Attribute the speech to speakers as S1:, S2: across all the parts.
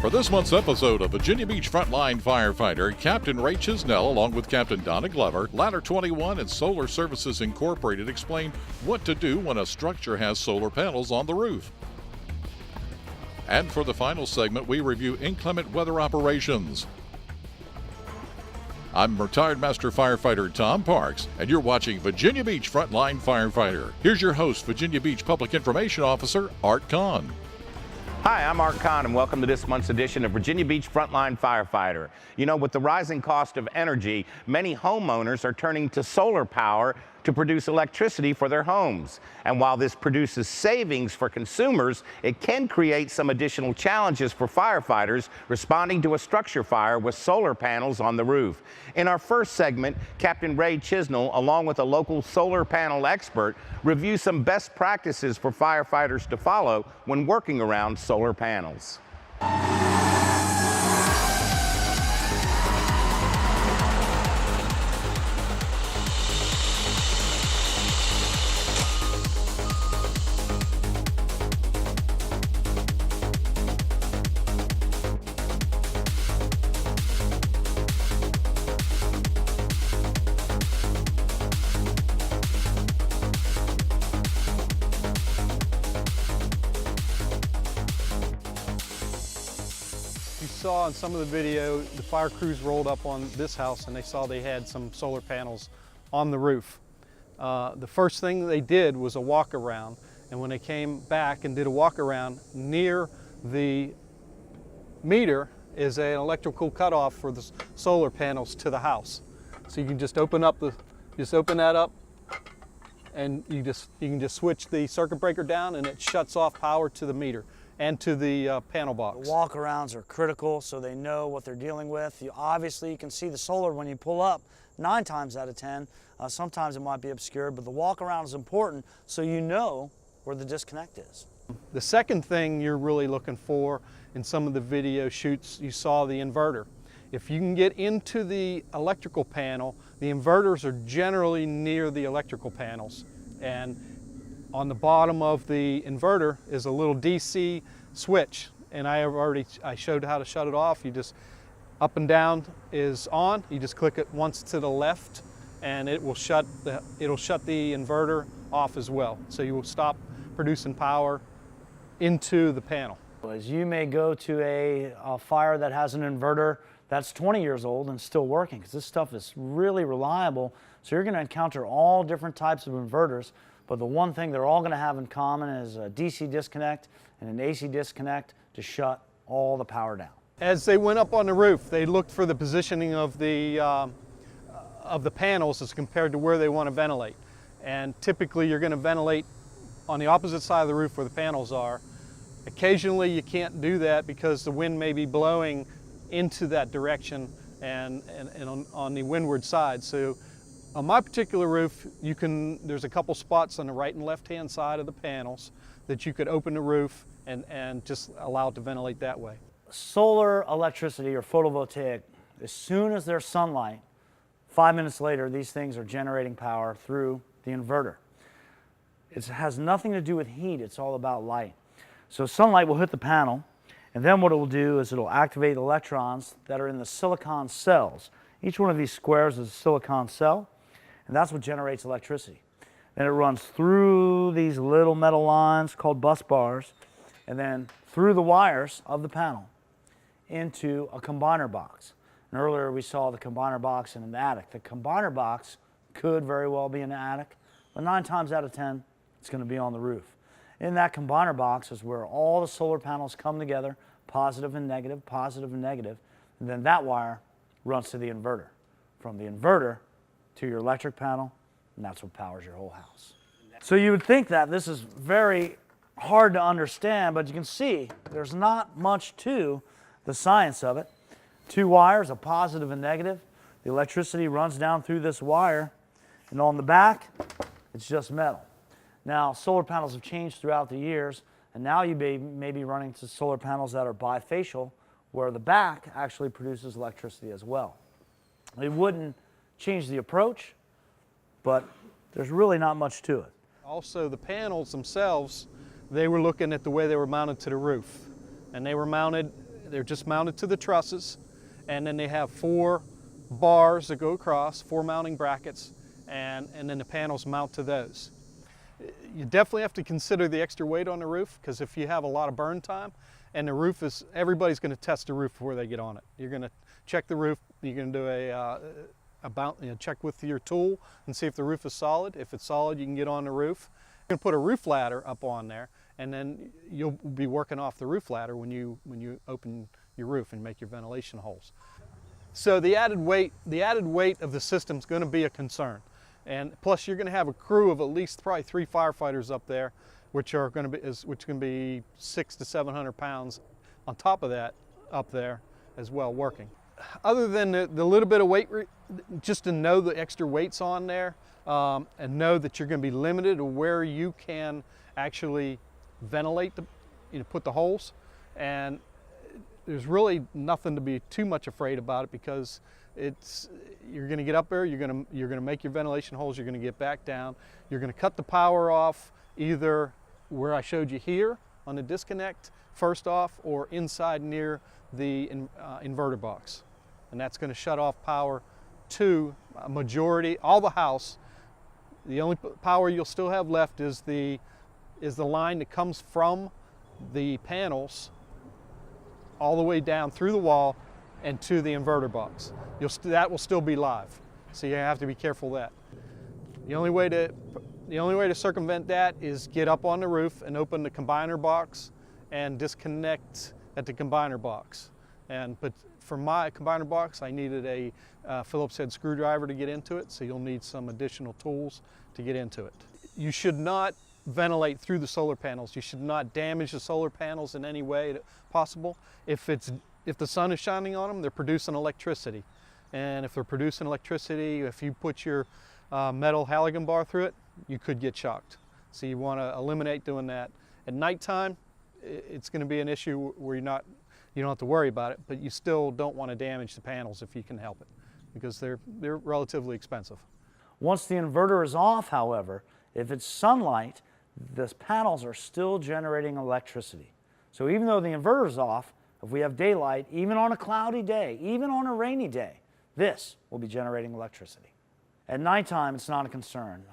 S1: For this month's episode of Virginia Beach Frontline Firefighter, Captain Ray Chisnell, along with Captain Donna Glover, Ladder 21 and Solar Services Incorporated explain what to do when a structure has solar panels on the roof. And for the final segment, we review inclement weather operations. I'm retired Master Firefighter Tom Parks, and you're watching Virginia Beach Frontline Firefighter. Here's your host, Virginia Beach Public Information Officer, Art Kahn.
S2: Hi, I'm Art Kahn, and welcome to this month's edition of Virginia Beach Frontline Firefighter. You know, with the rising cost of energy, many homeowners are turning to solar power to produce electricity for their homes. And while this produces savings for consumers, it can create some additional challenges for firefighters responding to a structure fire with solar panels on the roof. In our first segment, Captain Ray Chisnell, along with a local solar panel expert, review some best practices for firefighters to follow when working around solar panels.
S3: Saw in some of the video, the fire crews rolled up on this house and they saw they had some solar panels on the roof. The first thing they did was a walk around, and when they came back and did a walk around, near the meter is an electrical cutoff for the solar panels to the house. So you can just open that up, and you can just switch the circuit breaker down, and it shuts off power to the meter and to the panel box.
S4: The walk-arounds are critical so they know what they're dealing with. Obviously, you can see the solar when you pull up 9 times out of 10. Sometimes it might be obscured, but the walk-around is important so you know where the disconnect is.
S3: The second thing you're really looking for in some of the video shoots, you saw the inverter. If you can get into the electrical panel, the inverters are generally near the electrical panels. And on the bottom of the inverter is a little DC switch, and I showed how to shut it off. You just, up and down is on. You just click it once to the left, and it will shut the inverter off as well. So you will stop producing power into the panel.
S4: As you may go to a fire that has an inverter that's 20 years old and still working, because this stuff is really reliable. So you're going to encounter all different types of inverters. But the one thing they're all going to have in common is a DC disconnect and an AC disconnect to shut all the power down.
S3: As they went up on the roof, they looked for the positioning of the panels as compared to where they want to ventilate. And typically you're going to ventilate on the opposite side of the roof where the panels are. Occasionally you can't do that because the wind may be blowing into that direction and on the windward side. So on my particular roof, there's a couple spots on the right and left-hand side of the panels that you could open the roof and just allow it to ventilate that way.
S4: Solar electricity or photovoltaic, as soon as there's sunlight, 5 minutes later, these things are generating power through the inverter. It has nothing to do with heat, it's all about light. So sunlight will hit the panel, and then what it will do is it'll activate the electrons that are in the silicon cells. Each one of these squares is a silicon cell, and that's what generates electricity. Then it runs through these little metal lines called bus bars, and then through the wires of the panel into a combiner box. And earlier we saw the combiner box in an attic. The combiner box could very well be in the attic, but 9 times out of 10, it's going to be on the roof. In that combiner box is where all the solar panels come together, positive and negative, and then that wire runs to the inverter. From the inverter to your electric panel, and that's what powers your whole house. So you would think that this is very hard to understand, but you can see there's not much to the science of it. 2 wires, a positive and negative. The electricity runs down through this wire, and on the back, it's just metal. Now, solar panels have changed throughout the years, and now you may be running to solar panels that are bifacial, where the back actually produces electricity as well. It wouldn't change the approach, but there's really not much to it.
S3: Also, the panels themselves, they were looking at the way they were mounted to the roof. And they were mounted they're just mounted to the trusses, and then they have 4 bars that go across, 4 mounting brackets, and then the panels mount to those. You definitely have to consider the extra weight on the roof, because if you have a lot of burn time, and the roof is, everybody's going to test the roof before they get on it. You're going to check the roof, you're going to do check with your tool and see if the roof is solid. If it's solid, you can get on the roof. You're going to put a roof ladder up on there, and then you'll be working off the roof ladder when you open your roof and make your ventilation holes. So the added weight of the system is going to be a concern. And plus you're going to have a crew of at least probably 3 firefighters up there, which are going to be 600 to 700 pounds on top of that up there as well working. Other than the little bit of weight, just to know the extra weights on there, and know that you're going to be limited to where you can actually ventilate, put the holes. And there's really nothing to be too much afraid about it, because you're going to get up there, you're going to make your ventilation holes, you're going to get back down, you're going to cut the power off either where I showed you here on the disconnect first off, or inside near the inverter box, and that's going to shut off power to a majority, all the house. The only power you'll still have left is the line that comes from the panels all the way down through the wall and to the inverter box. That will still be live, so you have to be careful of that. The only way to circumvent that is get up on the roof and open the combiner box and disconnect at the combiner box. But for my combiner box, I needed a Phillips head screwdriver to get into it, so you'll need some additional tools to get into it. You should not ventilate through the solar panels. You should not damage the solar panels in any way possible. If the sun is shining on them, they're producing electricity. And if they're producing electricity, if you put your metal halogen bar through it, you could get shocked. So you want to eliminate doing that. At nighttime, it's going to be an issue where you don't have to worry about it, but you still don't want to damage the panels if you can help it, because they're relatively expensive.
S4: Once the inverter is off, however, if it's sunlight, the panels are still generating electricity. So even though the inverter is off, if we have daylight, even on a cloudy day, even on a rainy day, this will be generating electricity. At nighttime, it's not a concern.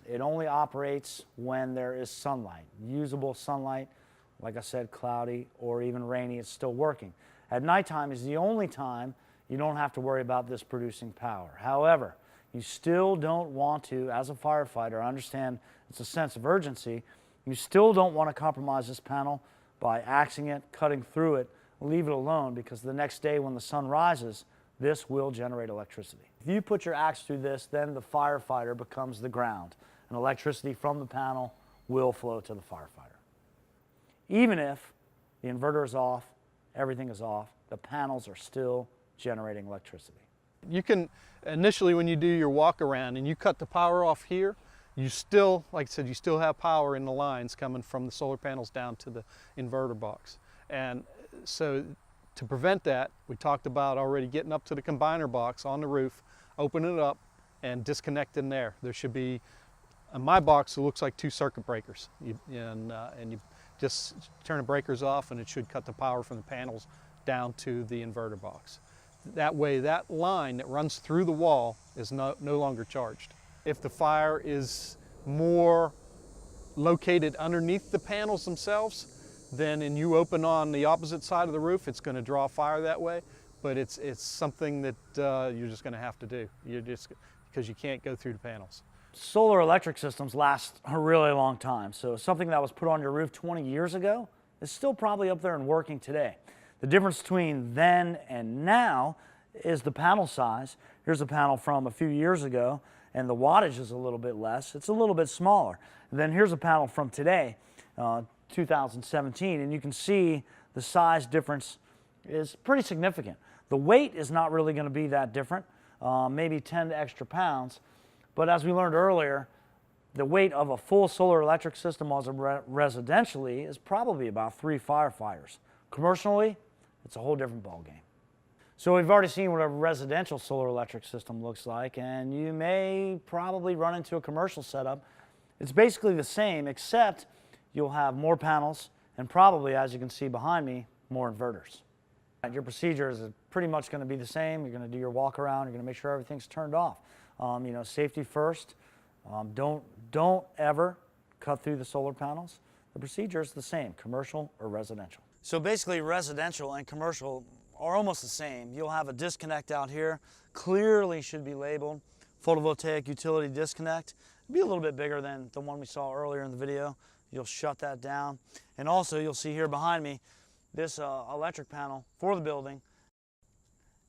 S4: It only operates when there is sunlight, usable sunlight. Like I said, cloudy or even rainy, it's still working. At nighttime is the only time you don't have to worry about this producing power. However, you still don't want to, as a firefighter, I understand it's a sense of urgency, you still don't want to compromise this panel by axing it, cutting through it, leave it alone, because the next day when the sun rises, this will generate electricity. If you put your axe through this, then the firefighter becomes the ground, and electricity from the panel will flow to the firefighter. Even if the inverter is off, everything is off, the panels are still generating electricity.
S3: You can, initially when you do your walk around and you cut the power off here, you still, like I said, you still have power in the lines coming from the solar panels down to the inverter box. And so to prevent that, we talked about already getting up to the combiner box on the roof, opening it up and disconnecting there. There should be, in my box, it looks like 2 circuit breakers. And you just turn the breakers off and it should cut the power from the panels down to the inverter box. That way, that line that runs through the wall is no longer charged. If the fire is more located underneath the panels themselves, then and you open on the opposite side of the roof, it's going to draw fire that way. But it's something that you're just going to have to do. Because you can't go through the panels.
S4: Solar electric systems last a really long time. So something that was put on your roof 20 years ago is still probably up there and working today. The difference between then and now is the panel size. Here's a panel from a few years ago, and the wattage is a little bit less. It's a little bit smaller. And then here's a panel from today, 2017, and you can see the size difference is pretty significant. The weight is not really going to be that different, maybe 10 extra pounds. But as we learned earlier, the weight of a full solar electric system residentially is probably about 3 firefighters. Commercially, it's a whole different ballgame. So we've already seen what a residential solar electric system looks like, and you may probably run into a commercial setup. It's basically the same, except you'll have more panels and probably, as you can see behind me, more inverters. Your procedure is pretty much going to be the same. You're going to do your walk around. You're going to make sure everything's turned off. You know, safety first. Don't ever cut through the solar panels. The procedure is the same, commercial or residential. So basically residential and commercial are almost the same. You'll have a disconnect out here, clearly should be labeled photovoltaic utility disconnect. It'll be a little bit bigger than the one we saw earlier in the video. You'll shut that down. And also you'll see here behind me, this electric panel for the building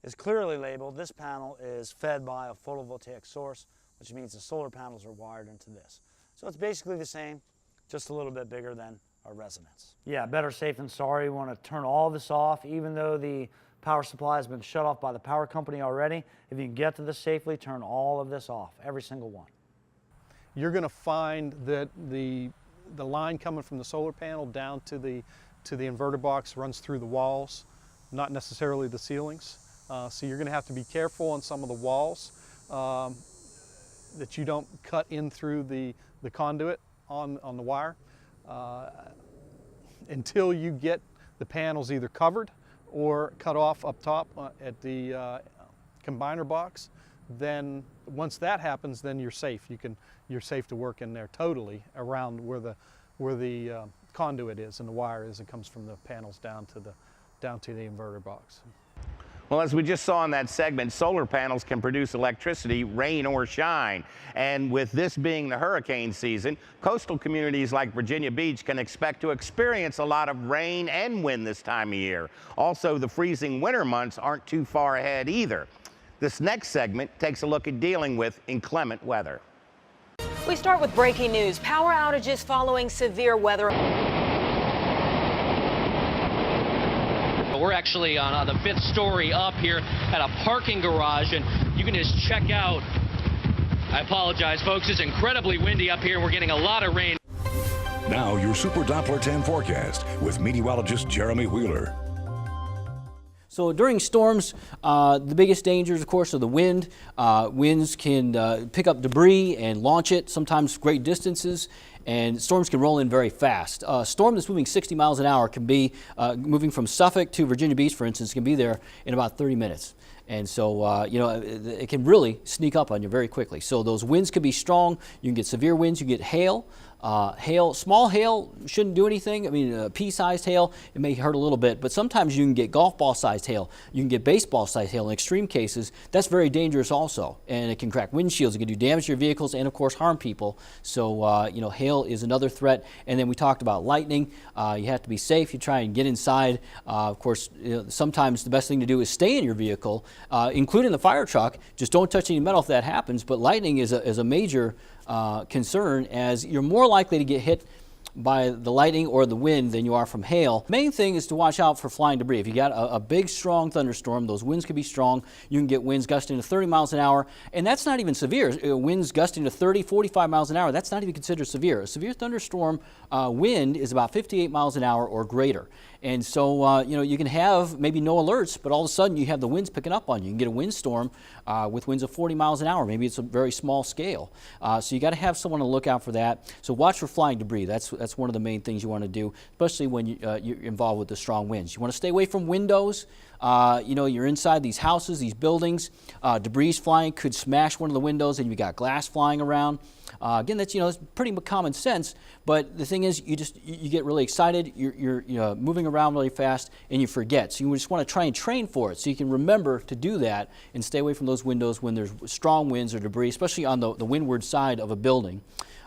S4: is clearly labeled. This panel is fed by a photovoltaic source, which means the solar panels are wired into this. So it's basically the same, just a little bit bigger than a residence. Yeah, better safe than sorry. We want to turn all this off, even though the power supply has been shut off by the power company already. If you can get to this safely, turn all of this off, every single one.
S3: You're going to find that the line coming from the solar panel down to the inverter box runs through the walls, not necessarily the ceilings. So you're going to have to be careful on some of the walls that you don't cut in through the conduit on the wire until you get the panels either covered or cut off up top at the combiner box. Then once that happens, then you're safe. You're safe to work in there totally around where the conduit is and the wire is. It comes from the panels down to the inverter box.
S2: Well, as we just saw in that segment, solar panels can produce electricity, rain or shine. And with this being the hurricane season, coastal communities like Virginia Beach can expect to experience a lot of rain and wind this time of year. Also, the freezing winter months aren't too far ahead either. This next segment takes a look at dealing with inclement weather.
S5: We start with breaking news. Power outages following severe weather.
S6: We're actually on the 5th story up here at a parking garage, and you can just check out. I apologize, folks. It's incredibly windy up here, and we're getting a lot of rain.
S7: Now your Super Doppler 10 forecast with meteorologist Jeremy Wheeler.
S8: So during storms, the biggest dangers, of course, are the wind. Winds can pick up debris and launch it, sometimes great distances, and storms can roll in very fast. A storm that's moving 60 miles an hour can be moving from Suffolk to Virginia Beach, for instance, can be there in about 30 minutes. And so, you know, it can really sneak up on you very quickly. So those winds could be strong. You can get severe winds. You get hail. Small hail shouldn't do anything. I mean, pea-sized hail, it may hurt a little bit, but sometimes you can get golf ball-sized hail. You can get baseball-sized hail. In extreme cases, that's very dangerous also, and it can crack windshields. It can do damage to your vehicles and, of course, harm people. So, you know, hail is another threat. And then we talked about lightning. You have to be safe. You try and get inside. Of course, you know, sometimes the best thing to do is stay in your vehicle, including the fire truck. Just don't touch any metal if that happens. But lightning is a major concern, as you're more likely to get hit by the lightning or the wind than you are from hail. Main thing is to watch out for flying debris. If you got a big, strong thunderstorm, those winds can be strong. You can get winds gusting to 30 miles an hour, and that's not even severe. Winds gusting to 30, 45 miles an hour, that's not even considered severe. A severe thunderstorm wind is about 58 miles an hour or greater. And so, you know, you can have maybe no alerts, but all of a sudden you have the winds picking up on you. You can get a windstorm with winds of 40 miles an hour. Maybe it's a very small scale. So you got to have someone to look out for that. So watch for flying debris. That's one of the main things you want to do, especially when you're involved with the strong winds. You want to stay away from windows. You know, you're inside these houses, these buildings. Debris flying could smash one of the windows, and you got glass flying around. Again, that's, you know, it's pretty common sense, but the thing is, you get really excited, you're moving around really fast, and you forget. So you just want to try and train for it so you can remember to do that and stay away from those windows when there's strong winds or debris, especially on the windward side of a building.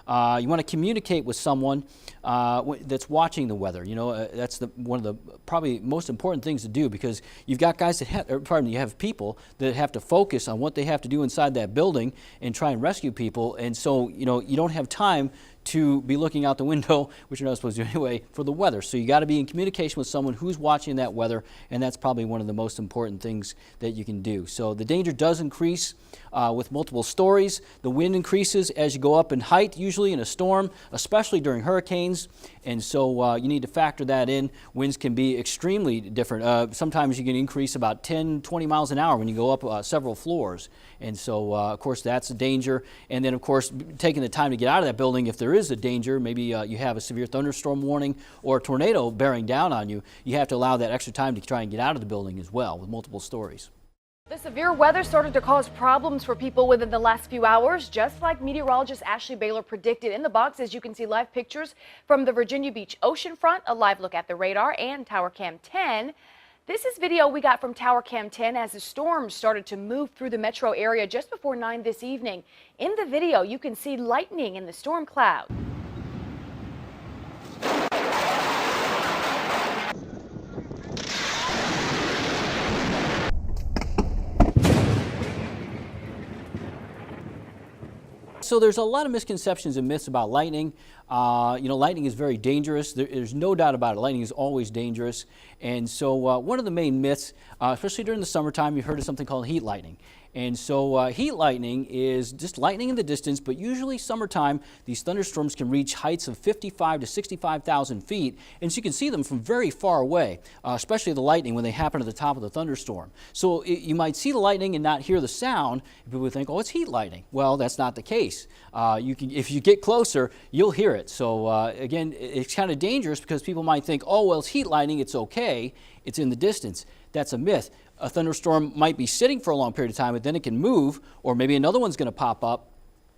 S8: You want to communicate with someone that's watching the weather. You know, that's one of the probably most important things to do, because you've got guys that you have people that have to focus on what they have to do inside that building and try and rescue people. And so, you know, you don't have time to be looking out the window, which you're not supposed to do anyway, for the weather. So you got to be in communication with someone who's watching that weather, and that's probably one of the most important things that you can do. So the danger does increase with multiple stories. The wind increases as you go up in height, usually in a storm, especially during hurricanes. And so you need to factor that in. Winds can be extremely different. Sometimes you can increase about 10, 20 miles an hour when you go up several floors. And so, of course, that's a danger. And then, of course, taking the time to get out of that building if there is a danger, maybe you have a severe thunderstorm warning or a tornado bearing down on you, you have to allow that extra time to try and get out of the building as well with multiple stories.
S9: The severe weather started to cause problems for people within the last few hours, just like meteorologist Ashley Baylor predicted. In the box, as you can see, live pictures from the Virginia Beach oceanfront, a live look at the radar and Tower Cam 10. This is video we got from Tower Cam 10 as the storm started to move through the metro area just before 9 this evening. In the video, you can see lightning in the storm cloud.
S8: So there's a lot of misconceptions and myths about lightning. Lightning is very dangerous. There's no doubt about it. Lightning is always dangerous. And so one of the main myths, especially during the summertime, you've heard of something called heat lightning. And so heat lightning is just lightning in the distance, but usually summertime, these thunderstorms can reach heights of 55 to 65,000 feet. And so you can see them from very far away, especially the lightning when they happen at the top of the thunderstorm. So you might see the lightning and not hear the sound. People would think, oh, it's heat lightning. Well, that's not the case. If you get closer, you'll hear it. So again, it's kind of dangerous because people might think, oh, well, it's heat lightning, it's okay, it's in the distance. That's a myth. A thunderstorm might be sitting for a long period of time, but then it can move, or maybe another one's going to pop up,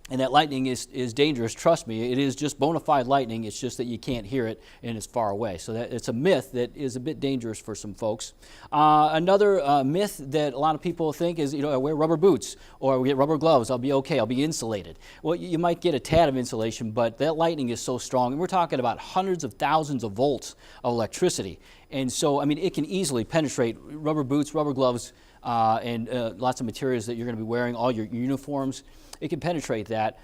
S8: and that lightning is dangerous. Trust me, it is just bona fide lightning. It's just that you can't hear it and it's far away. So it's a myth that is a bit dangerous for some folks. Another myth that a lot of people think is, I wear rubber boots or we get rubber gloves, I'll be okay, I'll be insulated. Well, you might get a tad of insulation, but that lightning is so strong, and we're talking about hundreds of thousands of volts of electricity. And so, I mean, it can easily penetrate rubber boots, rubber gloves, and lots of materials that you're going to be wearing, all your uniforms. It can penetrate that.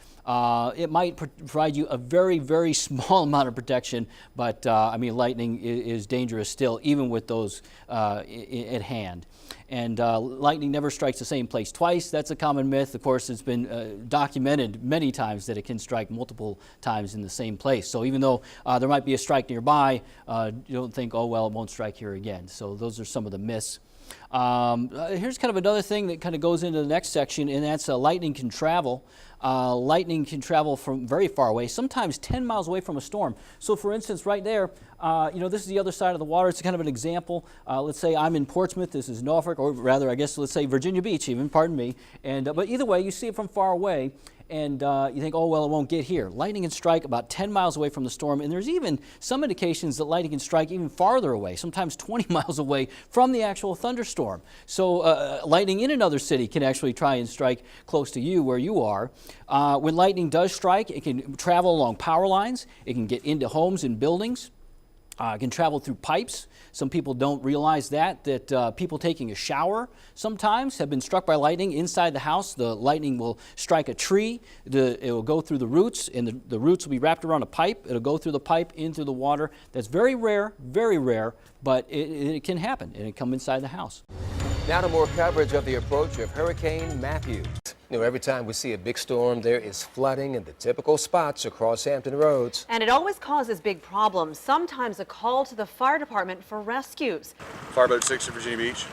S8: It might provide you a very, very small amount of protection, but I mean, lightning is dangerous still, even with those at hand. And lightning never strikes the same place twice. That's a common myth. Of course, it's been documented many times that it can strike multiple times in the same place. So even though there might be a strike nearby, you don't think, oh, well, it won't strike here again. So those are some of the myths. Here's kind of another thing that kind of goes into the next section, and that's lightning can travel. Lightning can travel from very far away, sometimes 10 miles away from a storm. So for instance, right there, this is the other side of the water. It's kind of an example. Let's say I'm in Portsmouth, this is Norfolk, or rather, I guess, let's say Virginia Beach even, pardon me. And, but either way, you see it from far away, and you think, oh, well, it won't get here. Lightning can strike about 10 miles away from the storm, and there's even some indications that lightning can strike even farther away, sometimes 20 miles away from the actual thunderstorm. So lightning in another city can actually try and strike close to you where you are. When lightning does strike, it can travel along power lines. It can get into homes and buildings. It can travel through pipes. Some people don't realize that people taking a shower sometimes have been struck by lightning inside the house. The lightning will strike a tree. It will go through the roots, and the roots will be wrapped around a pipe. It'll go through the pipe into the water. That's very rare, but it can happen, and it can come inside the house.
S10: Now to more coverage of the approach of Hurricane Matthew. Every time we see a big storm, there is flooding in the typical spots across Hampton roads.
S5: And it always causes big problems, sometimes a call to the fire department for rescues.
S11: Fireboat 6 in Virginia Beach.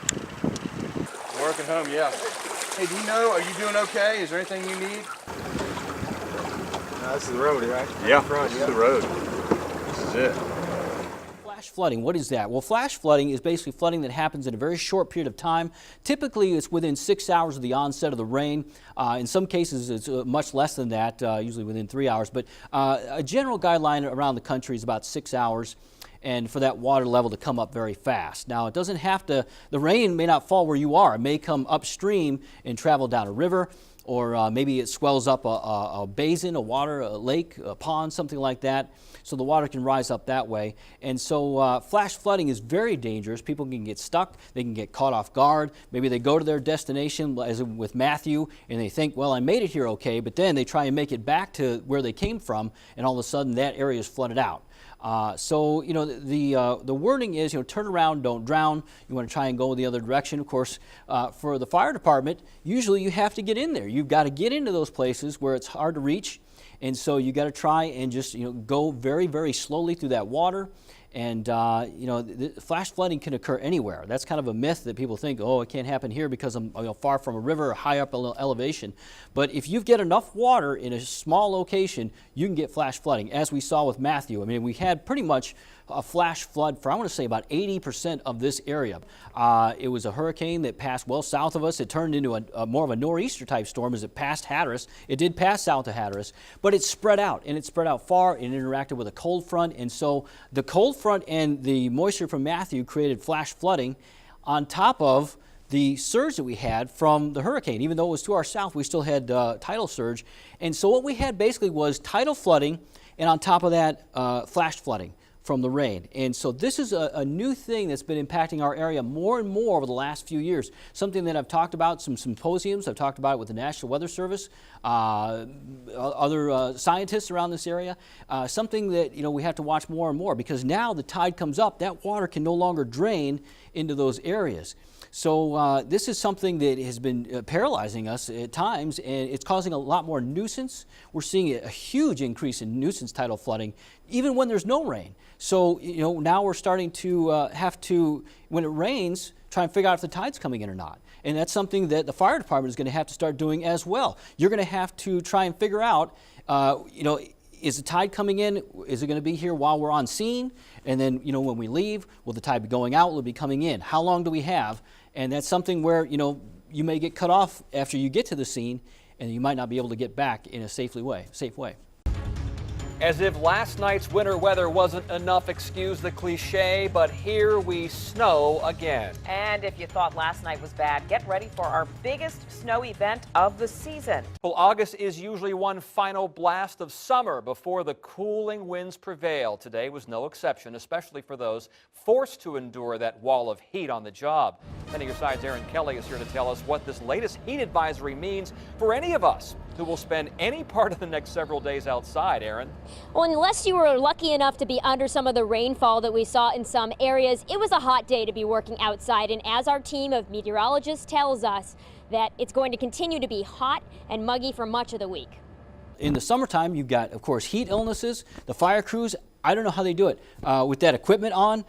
S11: Working home, yeah. Hey, do you know, are you doing okay? Is there anything you need? No, this is the road, right? Yeah, this is the road. This is it.
S8: Flash flooding, what is that? Well, flash flooding is basically flooding that happens in a very short period of time. Typically, it's within 6 hours of the onset of the rain. In some cases, it's much less than that, usually within 3 hours. But a general guideline around the country is about 6 hours, and for that water level to come up very fast. Now, it doesn't have to, the rain may not fall where you are. It may come upstream and travel down a river, or maybe it swells up a basin, a lake, a pond, something like that. So the water can rise up that way. And so flash flooding is very dangerous. People can get stuck. They can get caught off guard. Maybe they go to their destination, as with Matthew, and they think, well, I made it here okay, but then they try and make it back to where they came from, and all of a sudden that area is flooded out. So, the wording is, turn around, don't drown. You want to try and go the other direction. Of course, for the fire department, usually you have to get in there. You've got to get into those places where it's hard to reach. And so you got to try and just, go very, very slowly through that water And flash flooding can occur anywhere. That's kind of a myth that people think, oh, it can't happen here because I'm far from a river or high up elevation. But if you get enough water in a small location, you can get flash flooding, as we saw with Matthew. I mean, we had pretty much a flash flood for, I want to say, about 80% of this area. It was a hurricane that passed well south of us. It turned into a more of a nor'easter type storm as it passed Hatteras. It did pass south of Hatteras, but it spread out, and it spread out far and interacted with a cold front. And so the cold front and the moisture from Matthew created flash flooding on top of the surge that we had from the hurricane. Even though it was to our south, we still had tidal surge. And so what we had basically was tidal flooding, and on top of that, flash flooding from the rain. And so this is a new thing that's been impacting our area more and more over the last few years. Something that I've talked about, some symposiums, I've talked about it with the National Weather Service, other scientists around this area, something that we have to watch more and more, because now the tide comes up, that water can no longer drain into those areas. So this is something that has been paralyzing us at times, and it's causing a lot more nuisance. We're seeing a huge increase in nuisance tidal flooding, even when there's no rain. So now we're starting to have to, when it rains, try and figure out if the tide's coming in or not. And that's something that the fire department is going to have to start doing as well. You're going to have to try and figure out, is the tide coming in? Is it going to be here while we're on scene? And then, when we leave, will the tide be going out? Will it be coming in? How long do we have? And that's something where, you may get cut off after you get to the scene, and you might not be able to get back in a safe way.
S12: As if last night's winter weather wasn't enough, excuse the cliche, but here we snow again.
S13: And if you thought last night was bad, get ready for our biggest snow event of the season.
S12: Well, August is usually one final blast of summer before the cooling winds prevail. Today was no exception, especially for those forced to endure that wall of heat on the job. 10 of your side's Aaron Kelly is here to tell us what this latest heat advisory means for any of us who will spend any part of the next several days outside. Aaron?
S14: Well, unless you were lucky enough to be under some of the rainfall that we saw in some areas, it was a hot day to be working outside. And as our team of meteorologists tells us, that it's going to continue to be hot and muggy for much of the week.
S8: In the summertime, you've got, of course, heat illnesses. The fire crews, I don't know how they do it. With that equipment on,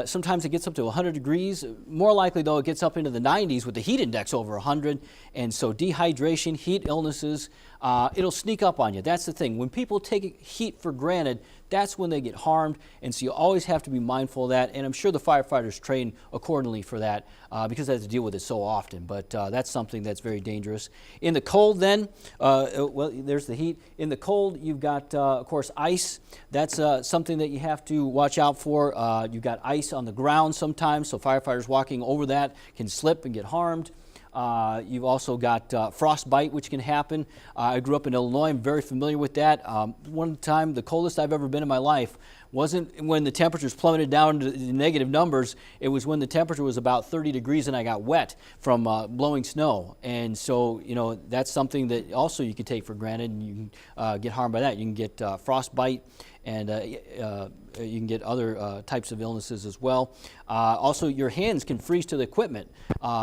S8: sometimes it gets up to 100 degrees. More likely, though, it gets up into the 90s with the heat index over 100. And so dehydration, heat illnesses, it'll sneak up on you. That's the thing. When people take heat for granted, that's when they get harmed. And so you always have to be mindful of that. And I'm sure the firefighters train accordingly for that because they have to deal with it so often. But that's something that's very dangerous. In the cold then, well, there's the heat. In the cold, you've got, of course, ice. That's something that you have to watch out for. You've got ice on the ground sometimes, so firefighters walking over that can slip and get harmed. You've also got frostbite, which can happen. I grew up in Illinois. I'm very familiar with that. One time, the coldest I've ever been in my life wasn't when the temperatures plummeted down to the negative numbers. It was when the temperature was about 30 degrees and I got wet from blowing snow. And so, that's something that also you can take for granted, and you can get harmed by that. You can get frostbite, and you can get other types of illnesses as well. Also, your hands can freeze to the equipment.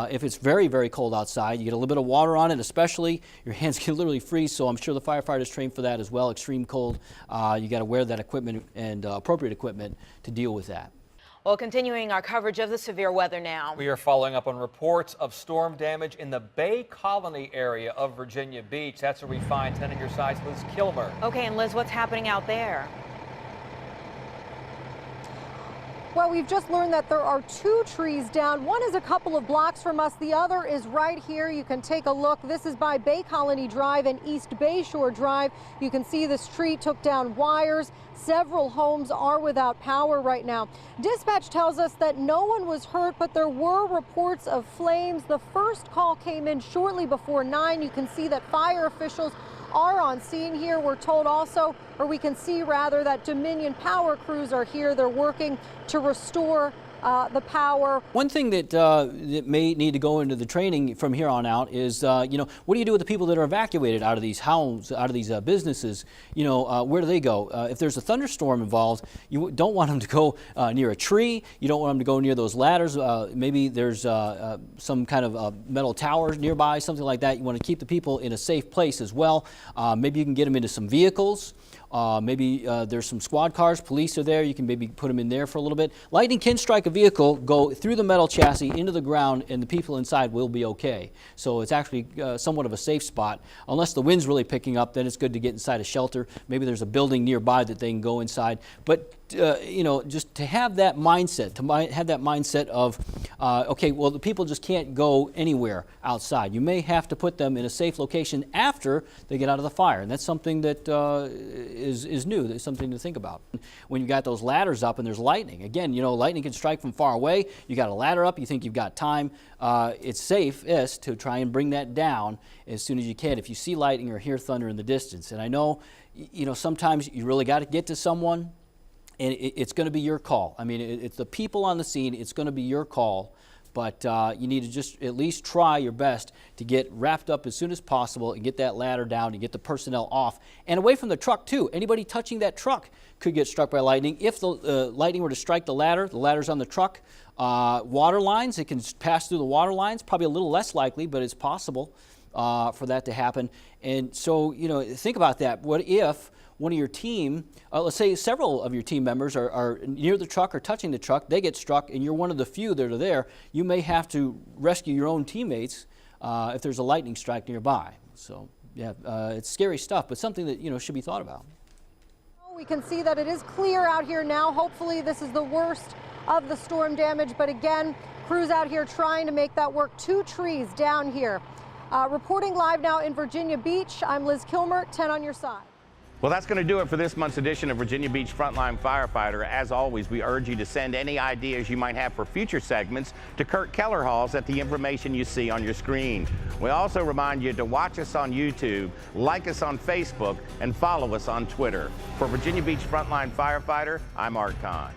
S8: If it's very, very cold outside, you get a little bit of water on it especially, your hands can literally freeze, so I'm sure the firefighters train for that as well. Extreme cold, you got to wear that equipment and appropriate equipment to deal with that.
S5: Well, continuing our coverage of the severe weather now.
S12: We are following up on reports of storm damage in the Bay Colony area of Virginia Beach. That's where we find 10 of your side's Liz Kilmer.
S5: Okay, and Liz, what's happening out there?
S15: Well, we've just learned that there are 2 trees down. One is a couple of blocks from us. The other is right here. You can take a look. This is by Bay Colony Drive and East Bayshore Drive. You can see this tree took down wires. Several homes are without power right now. Dispatch tells us that no one was hurt, but there were reports of flames. The first call came in shortly before 9. You can see that fire officials are on scene here. We're told also, or we can see rather, that Dominion power crews are here. They're working to restore the power. One thing that may need to go into the training from here on out is, what do you do with the people that are evacuated out of these homes, out of these businesses? Where do they go? If there's a thunderstorm involved, you don't want them to go near a tree. You don't want them to go near those ladders. Maybe there's some kind of metal towers nearby, something like that. You want to keep the people in a safe place as well. Maybe you can get them into some vehicles,
S8: Maybe there's some squad cars, police are there, you can maybe put them in there for a little bit. Lightning can strike a vehicle, go through the metal chassis into the ground, and the people inside will be okay. So it's actually somewhat of a safe spot. Unless the wind's really picking up, then it's good to get inside a shelter. Maybe there's a building nearby that they can go inside. But you know, just to have that mindset, of, okay, well, the people just can't go anywhere outside. You may have to put them in a safe location after they get out of the fire, and that's something that is new. That's something to think about. When you got those ladders up and there's lightning, again, you know, lightning can strike from far away. You got a ladder up, you think you've got time. It's safest to try and bring that down as soon as you can if you see lightning or hear thunder in the distance. And I know, you know, sometimes you really got to get to someone, and it's going to be your call. I mean, it's the people on the scene. It's going to be your call, but you need to just at least try your best to get wrapped up as soon as possible and get that ladder down and get the personnel off and away from the truck too. Anybody touching that truck could get struck by lightning. If the lightning were to strike the ladder's on the truck. Water lines, it can pass through the water lines. Probably a little less likely, but it's possible for that to happen. And so, you know, think about that. What if one of your team, let's say several of your team members are near the truck or touching the truck, they get struck, and you're one of the few that are there, you may have to rescue your own teammates if there's a lightning strike nearby. So, yeah, it's scary stuff, but something that, you know, should be thought about.
S15: We can see that it is clear out here now. Hopefully this is the worst of the storm damage, but again, crews out here trying to make that work. 2 trees down here. Reporting live now in Virginia Beach, I'm Liz Kilmer, 10 on your side.
S2: Well, that's going to do it for this month's edition of Virginia Beach Frontline Firefighter. As always, we urge you to send any ideas you might have for future segments to Kirk Kellerhals at the information you see on your screen. We also remind you to watch us on YouTube, like us on Facebook, and follow us on Twitter. For Virginia Beach Frontline Firefighter, I'm Art Kahn.